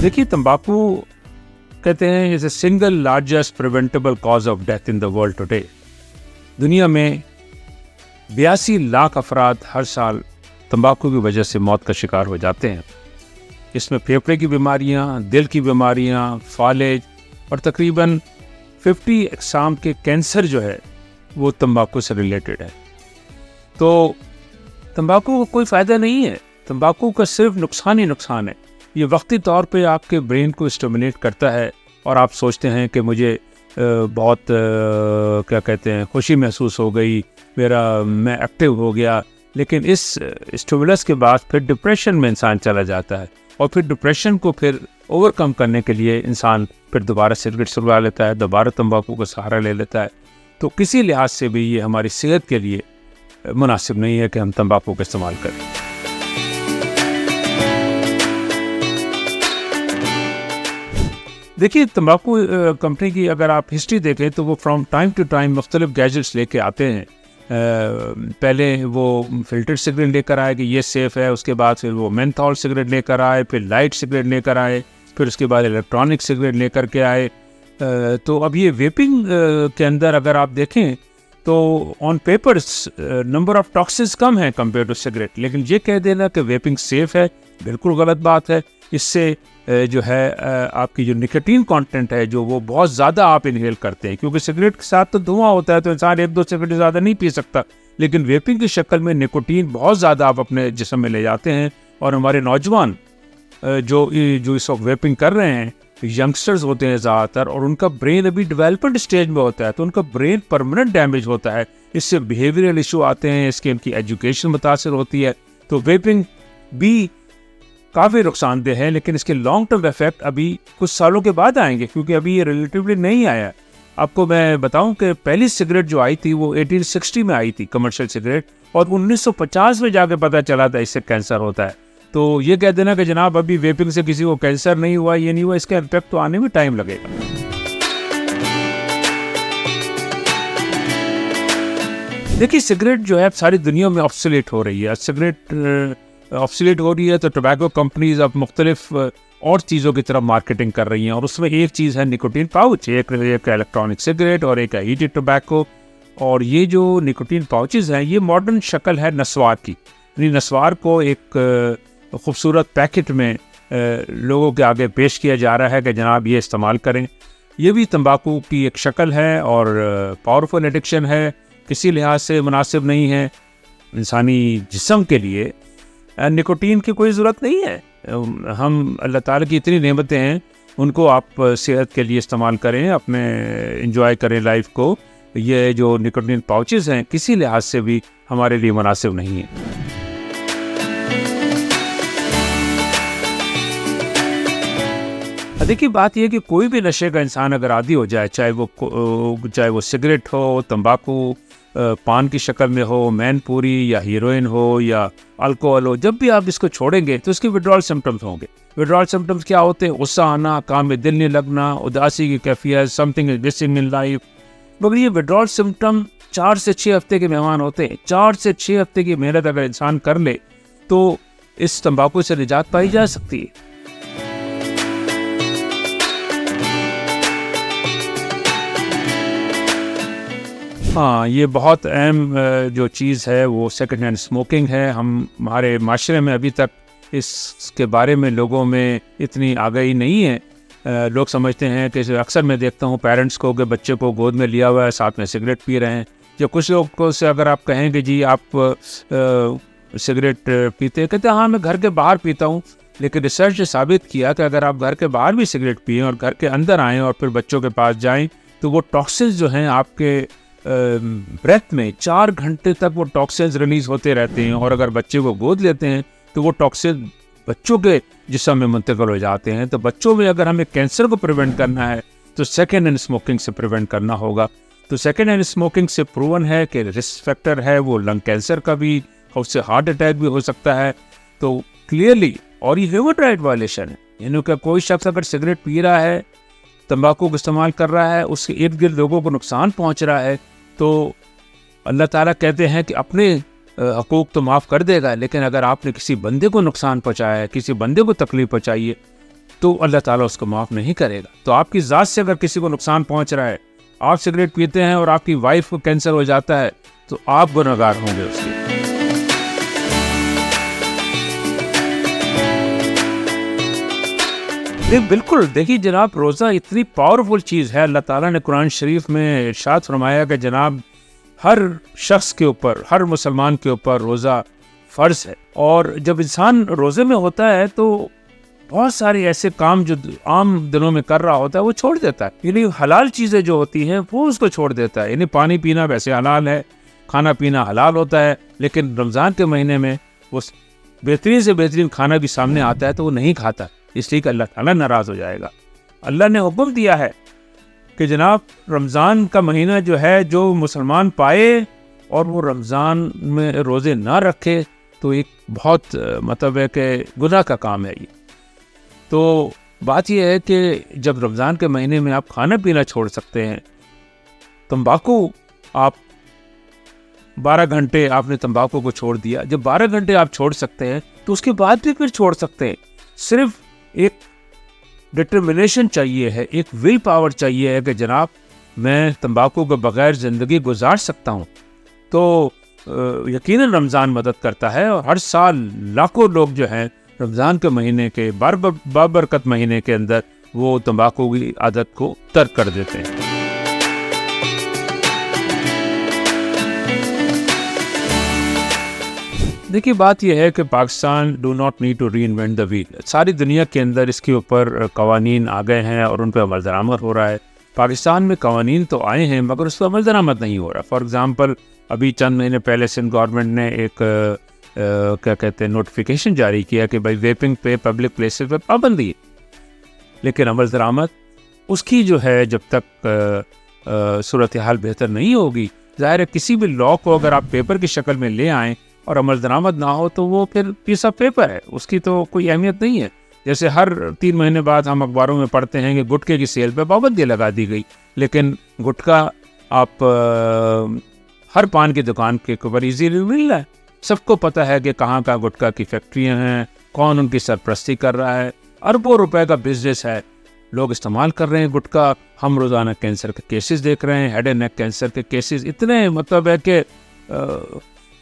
देखिए, तंबाकू कहते हैं is a single largest preventable cause of death in the world today. दुनिया में 82 लाख अफराद हर साल तंबाकू की वजह से मौत का शिकार हो जाते हैं। इसमें फेफड़े की बीमारियां, दिल की बीमारियां, फालेज और तकरीबन 50 अक़साम के कैंसर जो है वो तंबाकू से रिलेटेड है। तो तंबाकू को कोई फ़ायदा नहीं है, तंबाकू का सिर्फ नुकसान ही नुकसान है। ये वक्ती तौर पे आपके ब्रेन को स्टिमुलेट करता है और आप सोचते हैं कि मुझे बहुत क्या कहते हैं खुशी महसूस हो गई, मैं एक्टिव हो गया। लेकिन इस स्टिमुलस के बाद फिर डिप्रेशन में इंसान चला जाता है और फिर डिप्रेशन को फिर ओवरकम करने के लिए इंसान फिर दोबारा सिगरेट सुलगा लेता है, दोबारा तंबाकू का सहारा ले लेता है। तो किसी लिहाज से भी ये हमारी सेहत के लिए मुनासिब नहीं है कि हम तंबाकू का इस्तेमाल करें। देखिए, तंबाकू कंपनी की अगर आप हिस्ट्री देखें तो वो फ्रॉम टाइम टू टाइम मुख्तलिफ गैजेट्स लेके आते हैं। पहले वो फिल्टर सिगरेट लेकर आए कि ये सेफ़ है, उसके बाद फिर वो मेंथॉल सिगरेट लेकर आए, फिर लाइट सिगरेट लेकर आए, फिर उसके बाद इलेक्ट्रॉनिक सिगरेट लेकर के आए। तो अब ये वेपिंग के अंदर अगर आप देखें तो on papers number of toxins कम है कंपेयर टू सिगरेट, लेकिन ये कह देना कि वेपिंग सेफ़ है बिल्कुल गलत बात है। इससे जो है आपकी जो निकोटीन कंटेंट है जो वो बहुत ज़्यादा आप इनहेल करते हैं, क्योंकि सिगरेट के साथ तो धुआं होता है तो इंसान 1-2 सिगरेट ज़्यादा नहीं पी सकता, लेकिन वेपिंग की शक्ल में निकोटीन बहुत ज़्यादा आप अपने जिस्म में ले जाते हैं। और हमारे नौजवान जो इस वक्त वेपिंग कर रहे हैं यंगस्टर्स होते हैं ज़्यादातर, और उनका ब्रेन अभी डेवलपमेंट स्टेज में होता है, तो उनका ब्रेन परमानेंट डैमेज होता है। इससे बिहेवियरल इशू आते हैं, इसकी उनकी एजुकेशन मुतासर होती है। तो वेपिंग भी काफ़ी नुकसानदेह है, लेकिन इसके लॉन्ग टर्म इफेक्ट अभी कुछ सालों के बाद आएंगे, क्योंकि अभी ये रिलेटिवली नहीं आया। आपको मैं बताऊं कि पहली सिगरेट जो आई थी वो 1860 में आई थी, कमर्शियल सिगरेट, और 1950 में जाके पता चला था इससे कैंसर होता है। तो ये कह देना कि जनाब अभी वेपिंग से किसी को कैंसर नहीं हुआ, ये नहीं हुआ, इसका इम्पैक्ट तो आने में टाइम लगेगा। देखिए, सिगरेट जो है सारी दुनिया में ऑब्सोलेट हो रही है। सिगरेट ऑब्सोलेट हो रही है तो टोबैको कंपनीज अब मुख्तलिफ और चीज़ों की तरफ मार्केटिंग कर रही हैं, और उसमें एक चीज़ है निकोटीन पाउच, एक इलेक्ट्रॉनिक सिगरेट और एक हीटेड टोबैको। और ये जो निकोटीन पाउचेस हैं ये मॉडर्न शक्ल है नस्वार की। नस्वार को एक खूबसूरत पैकेट में लोगों के आगे पेश किया जा रहा है कि जनाब ये इस्तेमाल करें। ये भी तंबाकू की एक शक्ल है और पावरफुल एडिक्शन है, किसी लिहाज से मुनासिब नहीं है। इंसानी जिस्म के लिए निकोटीन की कोई ज़रूरत नहीं है। हम अल्लाह ताला की इतनी नेमतें हैं, उनको आप सेहत के लिए इस्तेमाल करें, अपने एंजॉय करें लाइफ को। ये जो निकोटीन पाउचेस हैं किसी लिहाज से भी हमारे लिए मुनासिब नहीं है। देखिए, बात यह है कि कोई भी नशे का इंसान अगर आदी हो जाए, चाहे वो सिगरेट हो, तंबाकू पान की शक्ल में हो, मैनपूरी या हीरोइन हो या अल्कोहल हो, जब भी आप इसको छोड़ेंगे तो इसके विड्रॉल सिम्टम्स होंगे। विड्रॉल सिम्टम्स क्या होते हैं? गुस्सा आना, काम में दिल नहीं लगना, उदासी की कैफियत, something is missing in life. मगर ये विड्रॉल सिम्टम 4 से 6 हफ्ते के मेहमान होते हैं। 4 से 6 हफ्ते की मेहनत अगर इंसान कर ले तो इस तंबाकू से निजात पाई जा सकती है। हाँ, ये बहुत अहम जो चीज़ है वो सेकंड हैंड स्मोकिंग है। हमारे माशरे में अभी तक इसके बारे में लोगों में इतनी आगाही नहीं है। लोग समझते हैं कि अक्सर मैं देखता हूँ पेरेंट्स को कि बच्चे को गोद में लिया हुआ है, साथ में सिगरेट पी रहे हैं। जो कुछ लोग को से अगर आप कहें कि जी आप सिगरेट पीते हैं, कहते हैं हाँ मैं घर के बाहर पीता हूँ। लेकिन रिसर्च ने साबित किया कि अगर आप घर के बाहर भी सिगरेट पिएं और घर के अंदर आएँ और फिर बच्चों के पास जाएँ तो वो टॉक्सिन्स जो हैं आपके ब्रेथ में 4 घंटे तक वो टॉक्सिन्स रिलीज होते रहते हैं। और अगर बच्चे को गोद लेते हैं तो वो टॉक्सिन बच्चों के जिस्म में मुंतकिल हो जाते हैं। तो बच्चों में अगर हमें कैंसर को प्रिवेंट करना है तो सेकेंड हैंड स्मोकिंग से प्रिवेंट करना होगा। तो सेकेंड हैंड स्मोकिंग से प्रूवन है कि रिस्क फैक्टर है वो लंग कैंसर का भी, उससे हार्ट अटैक भी हो सकता है। तो क्लियरली, और ये ह्यूमन राइट वायलेशन है, यानी कि कोई शख्स अगर सिगरेट पी रहा है, तंबाकू का इस्तेमाल कर रहा है, उसके इर्द गिर्द लोगों को नुकसान पहुंच रहा है, तो अल्लाह ताला कहते हैं कि अपने हकूक़ तो माफ़ कर देगा, लेकिन अगर आपने किसी बंदे को नुकसान पहुंचाया है, किसी बंदे को तकलीफ पहुंचाई है, تو اللہ تعالیٰ اس کو معاف نہیں کرے گا. تو آپ کی ذات سے اگر کسی کو نقصان پہنچ رہا ہے, آپ سگریٹ پیتے ہیں اور آپ کی وائف کو کینسر ہو جاتا ہے, تو آپ گنہگار ہوں گے اس کے. بالکل. دیکھیے جناب, روزہ اتنی پاورفل چیز ہے. اللہ تعالیٰ نے قرآن شریف میں ارشاد فرمایا کہ جناب ہر شخص کے اوپر, ہر مسلمان کے اوپر روزہ فرض ہے. اور جب انسان روزے میں ہوتا ہے تو بہت سارے ایسے کام جو عام دنوں میں کر رہا ہوتا ہے وہ چھوڑ دیتا ہے. یعنی حلال چیزیں جو ہوتی ہیں وہ اس کو چھوڑ دیتا ہے. یعنی پانی پینا ویسے حلال ہے, کھانا پینا حلال ہوتا ہے, لیکن رمضان کے مہینے میں وہ بہترین سے بہترین کھانا بھی سامنے آتا ہے تو وہ نہیں کھاتا, اس لیے کہ اللہ تعالیٰ ناراض ہو جائے گا. اللہ نے حکم دیا ہے کہ جناب رمضان کا مہینہ جو ہے, جو مسلمان پائے اور وہ رمضان میں روزے نہ رکھے تو ایک بہت مطلب ہے کہ گناہ کا کام ہے یہ. تو بات یہ ہے کہ جب رمضان کے مہینے میں آپ کھانا پینا چھوڑ سکتے ہیں, تمباکو آپ 12 گھنٹے آپ نے تمباکو کو چھوڑ دیا, جب 12 گھنٹے آپ چھوڑ سکتے ہیں تو اس کے بعد بھی پھر چھوڑ سکتے ہیں. صرف ایک ڈٹرمنیشن چاہیے ہے, ایک ول پاور چاہیے ہے کہ جناب میں تمباکو کے بغیر زندگی گزار سکتا ہوں. تو یقیناً رمضان مدد کرتا ہے, اور ہر سال لاکھوں لوگ جو ہیں رمضان کے مہینے کے بابرکت مہینے کے اندر وہ تمباکو کی عادت کو ترک کر دیتے ہیں. دیکھیے بات یہ ہے کہ Pakistan do not need to reinvent the wheel. ساری دنیا کے اندر اس کے اوپر قوانین آ گئے ہیں اور ان پہ عمل درآمد ہو رہا ہے. پاکستان میں قوانین تو آئے ہیں مگر اس پہ عمل درآمد نہیں ہو رہا. فار ایگزامپل ابھی چند مہینے پہلے سندھ گورنمنٹ نے ایک کیا کہتے ہیں نوٹیفیکیشن جاری کیا کہ بھائی ویپنگ پہ پبلک پلیسز پہ پابندی ہے, لیکن عمل درآمد اس کی جو ہے جب تک صورتحال بہتر نہیں ہوگی, ظاہر ہے کسی بھی لاء کو اگر آپ پیپر کی شکل میں لے آئیں اور عمل درآمد نہ ہو تو وہ پھر پیس آف پیپر ہے, اس کی تو کوئی اہمیت نہیں ہے. جیسے ہر 3 مہینے بعد ہم اخباروں میں پڑھتے ہیں کہ گٹکے کی سیل پہ پابندی لگا دی گئی, لیکن گٹکا آپ ہر پان کی دکان کے اوپر ایزیلی مل رہا ہے. سب کو پتہ ہے کہ کہاں کہاں گٹکا کی فیکٹریاں ہیں, کون ان کی سرپرستی کر رہا ہے, اربوں روپے کا بزنس ہے, لوگ استعمال کر رہے ہیں گٹکا. ہم روزانہ کینسر کے کیسز دیکھ رہے ہیں, ہیڈ اینڈ نیک کینسر کے کیسز اتنے مطلب ہے کہ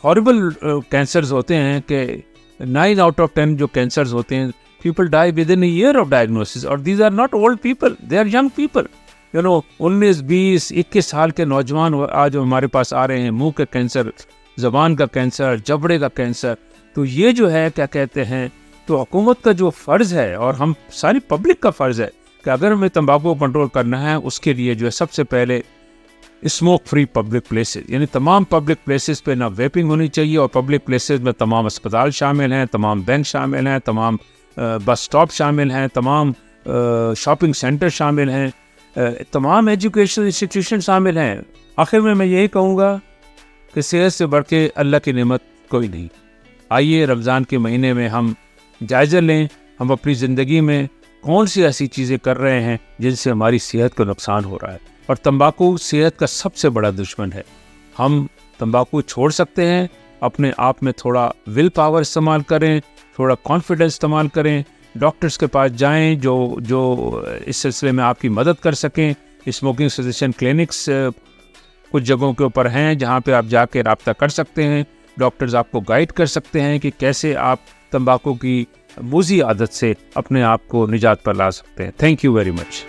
ہاربل کینسرز ہوتے ہیں کہ 9 out of 10 جو کینسرز ہوتے ہیں people die with in a year of diagnosis, اور these are not old people, they are young people. 19 20 21 سال کے نوجوان آج ہمارے پاس آ رہے ہیں, منہ کے کینسر, زبان کا کینسر, جبڑے کا کینسر. تو یہ جو ہے کیا کہتے ہیں, تو حکومت کا جو فرض ہے اور ہم ساری پبلک کا فرض ہے کہ اگر ہمیں تمباکو کو کنٹرول کرنا ہے اس کے لیے جو ہے سب سے پہلے اسموک فری پبلک پلیسز, یعنی تمام پبلک پلیسز پہ نہ ویپنگ ہونی چاہیے, اور پبلک پلیسز میں تمام اسپتال شامل ہیں, تمام بینک شامل ہیں, تمام بس سٹاپ شامل ہیں, تمام شاپنگ سینٹر شامل ہیں, تمام ایجوکیشن انسٹیٹیوشن شامل ہیں. آخر میں یہی کہوں گا کہ صحت سے بڑھ کے اللہ کی نعمت کوئی نہیں. آئیے رمضان کے مہینے میں ہم جائزہ لیں, ہم اپنی زندگی میں کون سی ایسی چیزیں کر رہے ہیں جن سے ہماری صحت کو نقصان ہو رہا ہے. اور تمباکو صحت کا سب سے بڑا دشمن ہے. ہم تمباکو چھوڑ سکتے ہیں, اپنے آپ میں تھوڑا ول پاور استعمال کریں, تھوڑا کانفیڈنس استعمال کریں, ڈاکٹرز کے پاس جائیں جو اس سلسلے میں آپ کی مدد کر سکیں. اسموکنگ سجیشن کلینکس کچھ جگہوں کے اوپر ہیں جہاں پہ آپ جا کے رابطہ کر سکتے ہیں. ڈاکٹرز آپ کو گائیڈ کر سکتے ہیں کہ کیسے آپ تمباکو کی موذی عادت سے اپنے آپ کو نجات پر لا سکتے ہیں. Thank you very much.